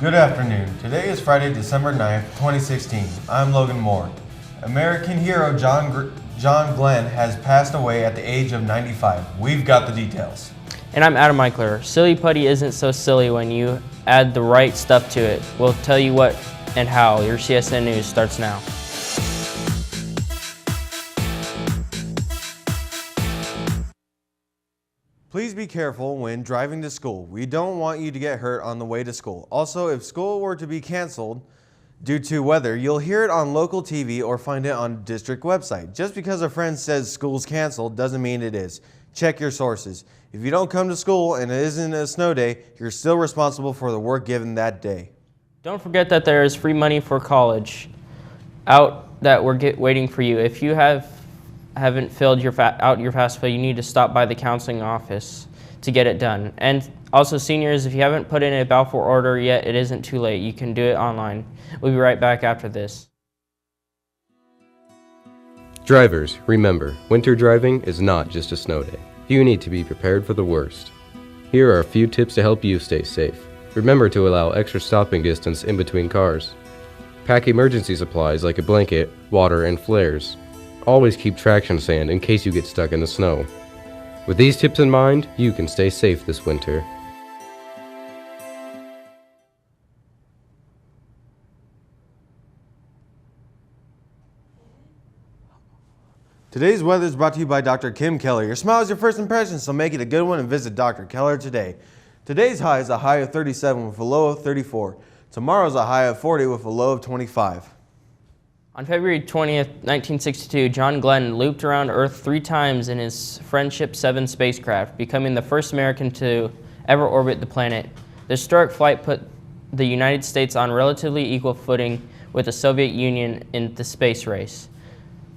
Good afternoon. Today is Friday, December 9th, 2016. I'm Logan Moore. American hero John Glenn has passed away at the age of 95. We've got the details. And I'm Adam Eichler. Silly Putty isn't so silly when you add the right stuff to it. We'll tell you what and how. Your CSN News starts now. Please be careful when driving to school. We don't want you to get hurt on the way to school. Also, if school were to be canceled due to weather, you'll hear it on local TV or find it on district website. Just because a friend says school's canceled doesn't mean it is. Check your sources. If you don't come to school and it isn't a snow day, you're still responsible for the work given that day. Don't forget that there is free money for college out that we're waiting for you. If you haven't filled your FAFSA, you need to stop by the counseling office to get it done. And also seniors, if you haven't put in a Balfour order yet, it isn't too late. You can do it online. We'll be right back after this. Drivers, remember, winter driving is not just a snow day. You need to be prepared for the worst. Here are a few tips to help you stay safe. Remember to allow extra stopping distance in between cars. Pack emergency supplies like a blanket, water, and flares. Always keep traction sand in case you get stuck in the snow. With these tips in mind, you can stay safe this winter. Today's weather is brought to you by Dr. Kim Keller. Your smile is your first impression, so make it a good one and visit Dr. Keller today. Today's high is a high of 37 with a low of 34. Tomorrow's a high of 40 with a low of 25. On February 20th, 1962, John Glenn looped around Earth 3 times in his Friendship 7 spacecraft, becoming the first American to ever orbit the planet. The historic flight put the United States on relatively equal footing with the Soviet Union in the space race,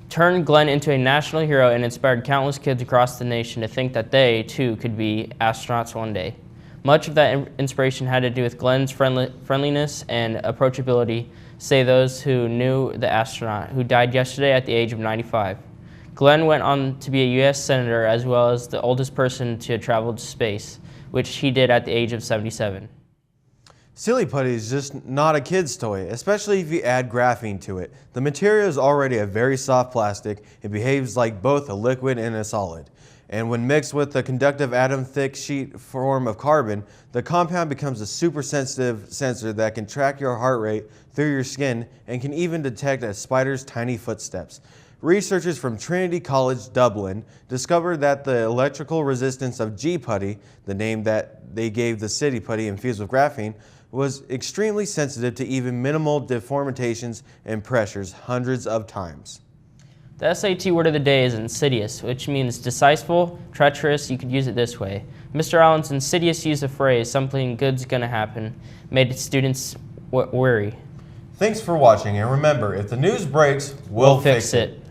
turned Glenn into a national hero, and inspired countless kids across the nation to think that they, too, could be astronauts one day. Much of that inspiration had to do with Glenn's friendliness and approachability, say those who knew the astronaut, who died yesterday at the age of 95. Glenn went on to be a U.S. Senator as well as the oldest person to travel to space, which he did at the age of 77. Silly Putty is just not a kid's toy, especially if you add graphene to it. The material is already a very soft plastic. It behaves like both a liquid and a solid. And when mixed with the conductive atom-thick sheet form of carbon, the compound becomes a super sensitive sensor that can track your heart rate through your skin and can even detect a spider's tiny footsteps. Researchers from Trinity College Dublin discovered that the electrical resistance of G-Putty, the name that they gave the Silly Putty infused with graphene, was extremely sensitive to even minimal deformations and pressures hundreds of times. The SAT word of the day is insidious, which means decisive, treacherous. You could use it this way. Mr. Allen's insidious use of phrase, something good's gonna happen, made students worry. Thanks for watching, and remember, if the news breaks, we'll fix it.